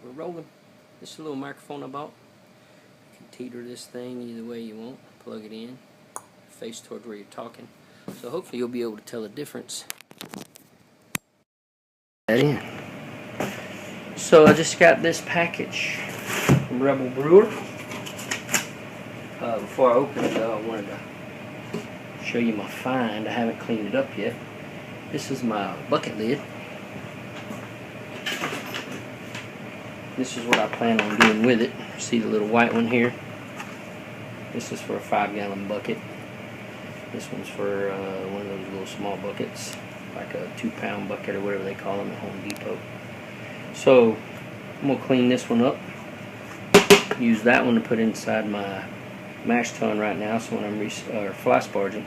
we're rolling. This is a little microphone I bought. You can teeter this thing either way you want. Plug it in, face towards where you're talking. So hopefully you'll be able to tell the difference. That in. So I just got this package from Rebel Brewer. Before I open it though, I wanted to show you my find. I haven't cleaned it up yet. This is my bucket lid. This is what I plan on doing with it. See the little white one here? This is for a 5-gallon bucket. This one's for one of those little small buckets, like a 2-pound bucket or whatever they call them at Home Depot. So I'm gonna clean this one up. Use that one to put inside my mash tun right now. So when I'm fly sparging,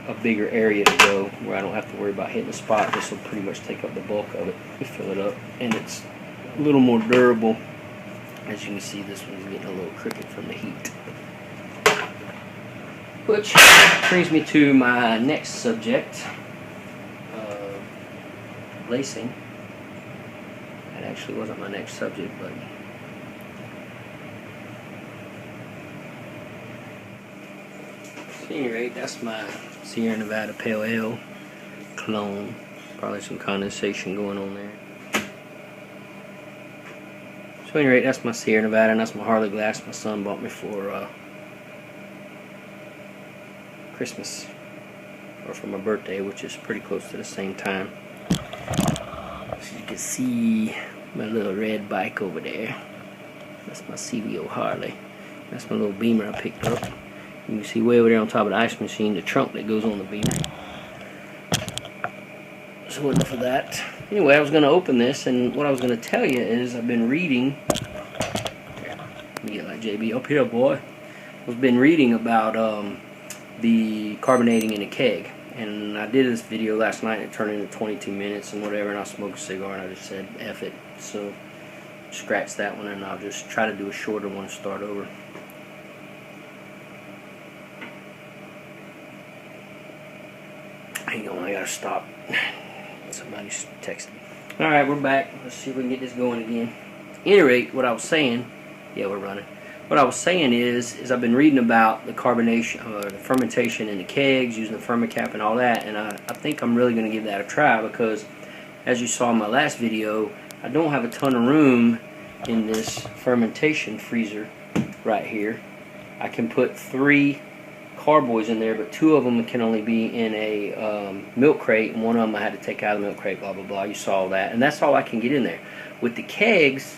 a bigger area to go where I don't have to worry about hitting the spot. This will pretty much take up the bulk of it to fill it up, and it's a little more durable. As you can see, this one's getting a little crooked from the heat. Which brings me to my next subject, lacing. That actually wasn't my next subject, but at any rate, that's my Sierra Nevada Pale Ale clone. Probably some condensation going on there. So at any rate, that's my Sierra Nevada, and that's my Harley glass my son bought me for Christmas, or for my birthday, which is pretty close to the same time. So you can see my little red bike over there. That's my CVO Harley. That's my little Beamer I picked up. You can see way over there on top of the ice machine the trunk that goes on the Beamer. So enough of that. Anyway, I was going to open this, and what I was going to tell you is I've been reading. Let me get like JB up here, boy. I've been reading about the carbonating in a keg, and I did this video last night and it turned into 22 minutes and whatever, and I smoked a cigar and I just said F it, so scratch that one, and I'll just try to do a shorter one to start over. Hang on, I gotta stop. Somebody's texting me. Alright, we're back. Let's see if we can get this going again. At any rate, what I was saying, yeah, we're running. What I was saying is I've been reading about the carbonation, or the fermentation in the kegs, using the Fermicap and all that, and I think I'm really going to give that a try, because as you saw in my last video, I don't have a ton of room in this fermentation freezer right here. I can put 3 carboys in there, but 2 of them can only be in a milk crate, and one of them I had to take out of the milk crate, blah blah blah. You saw all that, and that's all I can get in there. With the kegs,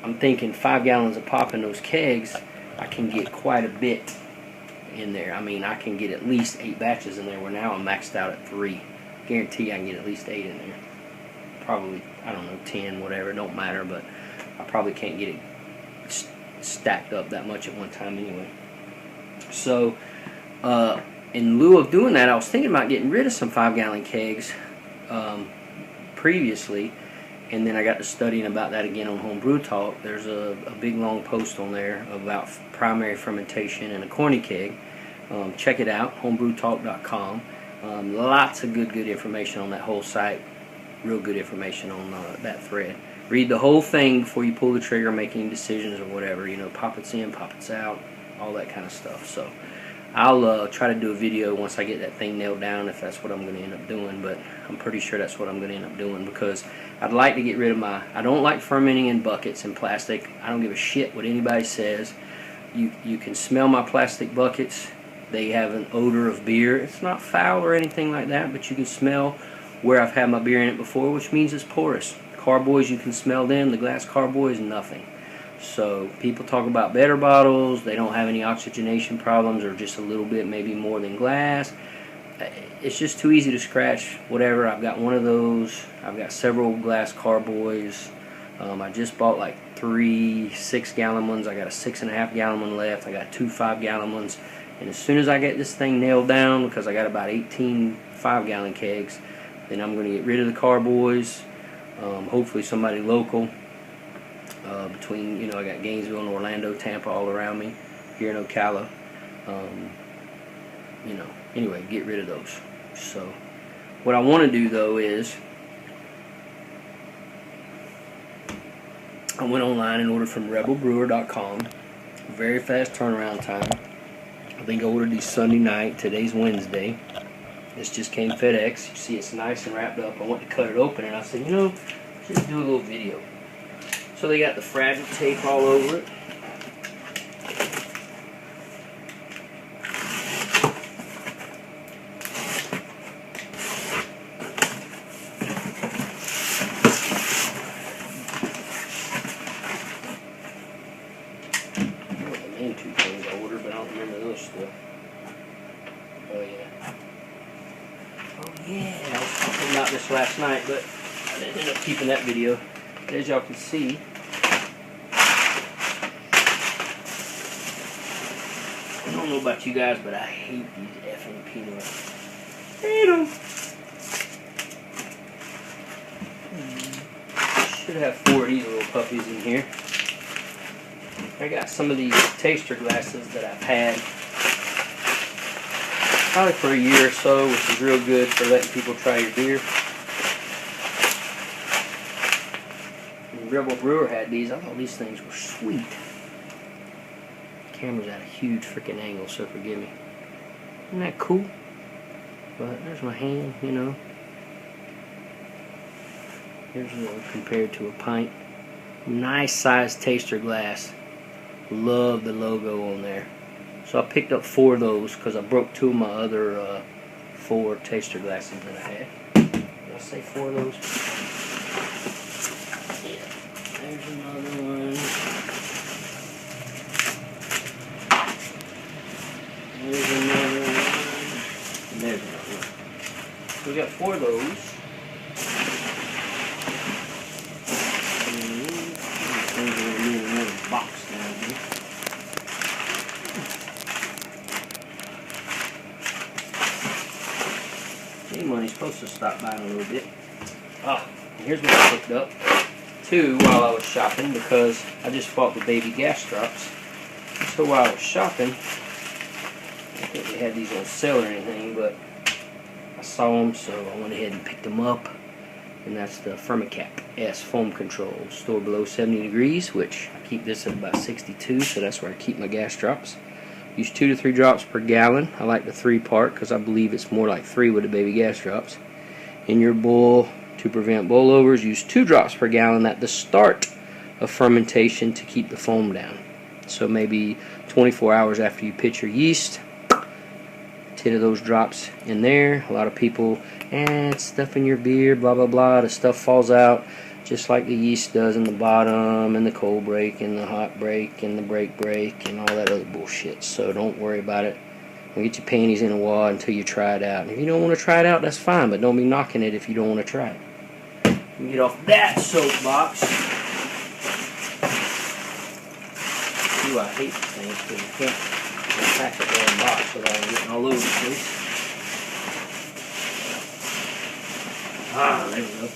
I'm thinking 5 gallons of pop in those kegs, I can get quite a bit in there. I mean, I can get at least 8 batches in there, where now I'm maxed out at 3. Guarantee I can get at least 8 in there. Probably, I don't know, 10, whatever, it don't matter, but I probably can't get it stacked up that much at one time anyway. So, in lieu of doing that, I was thinking about getting rid of some 5-gallon kegs previously. And then I got to studying about that again on Home Brew Talk. There's a big long post on there about primary fermentation in a corny keg. Check it out, homebrewtalk.com. Lots of good information on that whole site. Real good information on that thread. Read the whole thing before you pull the trigger, make any decisions or whatever. You know, pop it's in, pop it's out, all that kind of stuff. So I'll try to do a video once I get that thing nailed down, if that's what I'm going to end up doing, but I'm pretty sure that's what I'm going to end up doing, because I'd like to get rid of I don't like fermenting in buckets and plastic. I don't give a shit what anybody says. You can smell my plastic buckets. They have an odor of beer. It's not foul or anything like that, but you can smell where I've had my beer in it before, which means it's porous. Carboys, you can smell them. The glass carboy is nothing. So people talk about better bottles, they don't have any oxygenation problems, or just a little bit maybe more than glass. It's just too easy to scratch whatever. I've got one of those. I've got several glass carboys. I just bought like 3 6-gallon ones. I got a 6.5-gallon one left. I got 2 5-gallon ones. And as soon as I get this thing nailed down, because I got about 18 5-gallon kegs, then I'm going to get rid of the carboys. Hopefully somebody local. Between, you know, I got Gainesville and Orlando, Tampa all around me, here in Ocala. You know, anyway, get rid of those. So what I want to do though is I went online and ordered from rebelbrewer.com. Very fast turnaround time. I think I ordered these Sunday night. Today's Wednesday. This just came FedEx. You see it's nice and wrapped up. I went to cut it open and I said, you know, just do a little video. So they got the fragile tape all over it. Two things I ordered, but I don't remember those still. Oh yeah. Oh yeah, I was talking about this last night, but I didn't end up keeping that video. As y'all can see, I don't know about you guys, but I hate these effing peanuts. Hate them. Should have 4 of these little puppies in here. I got some of these taster glasses that I've had probably for a year or so, which is real good for letting people try your beer. When Rebel Brewer had these, I thought these things were sweet. The camera's at a huge freaking angle, so forgive me. Isn't that cool? But there's my hand, you know. Here's compared to a pint. Nice sized taster glass. Love the logo on there. So I picked up 4 of those because I broke 2 of my other 4 taster glasses that I had. Did I say 4 of those? Yeah. There's another one. There's another one. And there's another one. So we got 4 of those. Box down here. Anybody's supposed to stop by in a little bit. Oh, here's what I picked up. 2 while I was shopping because I just bought the baby gas drops. So while I was shopping, I think they had these on sale or anything, but I saw them, so I went ahead and picked them up. And that's the Fermicap S foam control, stored below 70 degrees, which I keep this at about 62, so that's where I keep my gas drops. Use 2 to 3 drops per gallon. I like the 3 part because I believe it's more like 3 with the baby gas drops. In your bowl, to prevent boil overs, use 2 drops per gallon at the start of fermentation to keep the foam down. So maybe 24 hours after you pitch your yeast, 10 of those drops in there. A lot of people, it's stuff in your beer, blah blah blah. The stuff falls out just like the yeast does in the bottom, and the cold break, and the hot break, and the break, and all that other bullshit. So don't worry about it. Don't get your panties in a wad until you try it out. And if you don't want to try it out, that's fine, but don't be knocking it if you don't want to try it. You get off that soapbox. Ooh, I hate the things because you can't pack the damn box without it getting all over the place. Ah, there we go.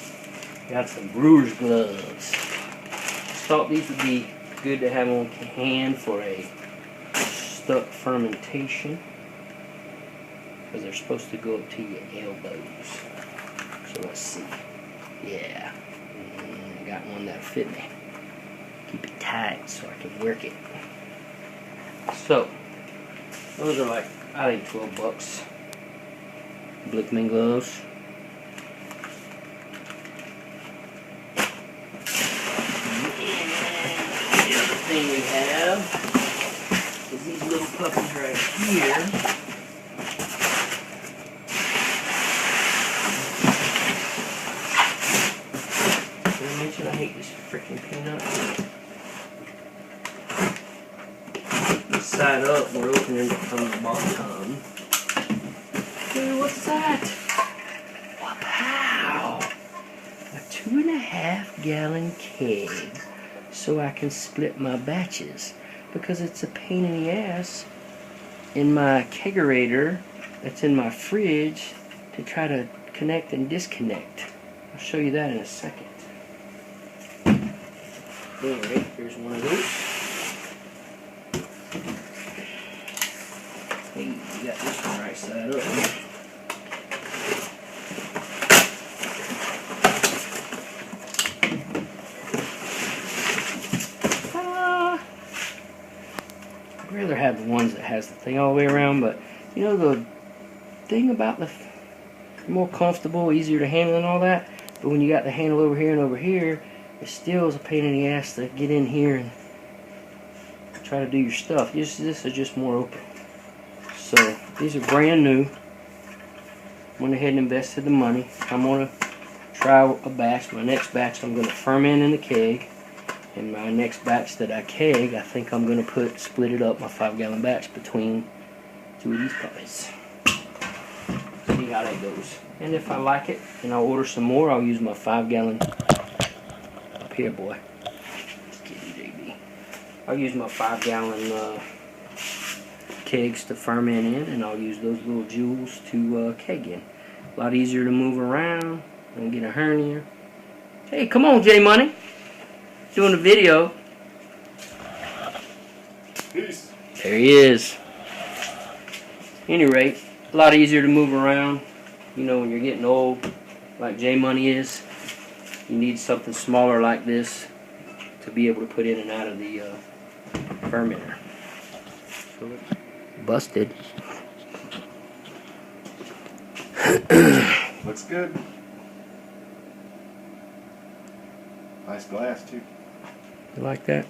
Got some brewer's gloves. Just thought these would be good to have on hand for a stuck fermentation, because they're supposed to go up to your elbows. So let's see. Yeah, I got one that'll fit me. Keep it tight so I can work it. So those are like, I think, $12. Blickman gloves. Thing we have is these little puppies right here. Did I mention I hate this freaking peanut? This side up, we're opening it from the bottom. Dude, what's that? Wow! A 2.5 gallon keg. So I can split my batches, because it's a pain in the ass in my kegerator that's in my fridge to try to connect and disconnect. I'll show you that in a second. Anyway, here's one of those. Hey, you got this one right side up. has the thing all the way around. But you know, the thing about the more comfortable, easier to handle and all that, but when you got the handle over here, it still is a pain in the ass to get in here and try to do your stuff. This is just more open. So these are brand new. Went ahead and invested the money. I'm gonna try a batch. My next batch I'm gonna ferment in the keg, and my next batch that I keg, I think I'm gonna split it up, my 5-gallon batch, between 2 of these puppies. See how that goes. And if I like it and I'll order some more, I'll use my 5-gallon up here, boy. JB. I'll use my 5-gallon kegs to ferment in, and I'll use those little jewels to keg in. A lot easier to move around. Don't get a hernia. Hey, come on, J Money. Doing a video. Peace. There he is. Any rate, a lot easier to move around. You know, when you're getting old, like J Money is, you need something smaller like this to be able to put in and out of the fermenter. So busted. Looks good. Nice glass too. You like that?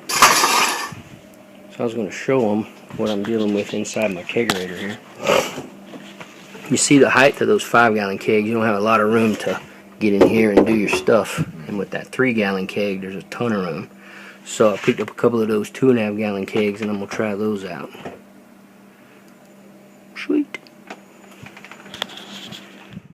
So I was going to show them what I'm dealing with inside my kegerator here. You see the height of those 5-gallon kegs. You don't have a lot of room to get in here and do your stuff. And with that 3-gallon keg, there's a ton of room. So I picked up a couple of those 2.5-gallon kegs, and I'm going to try those out. Sweet.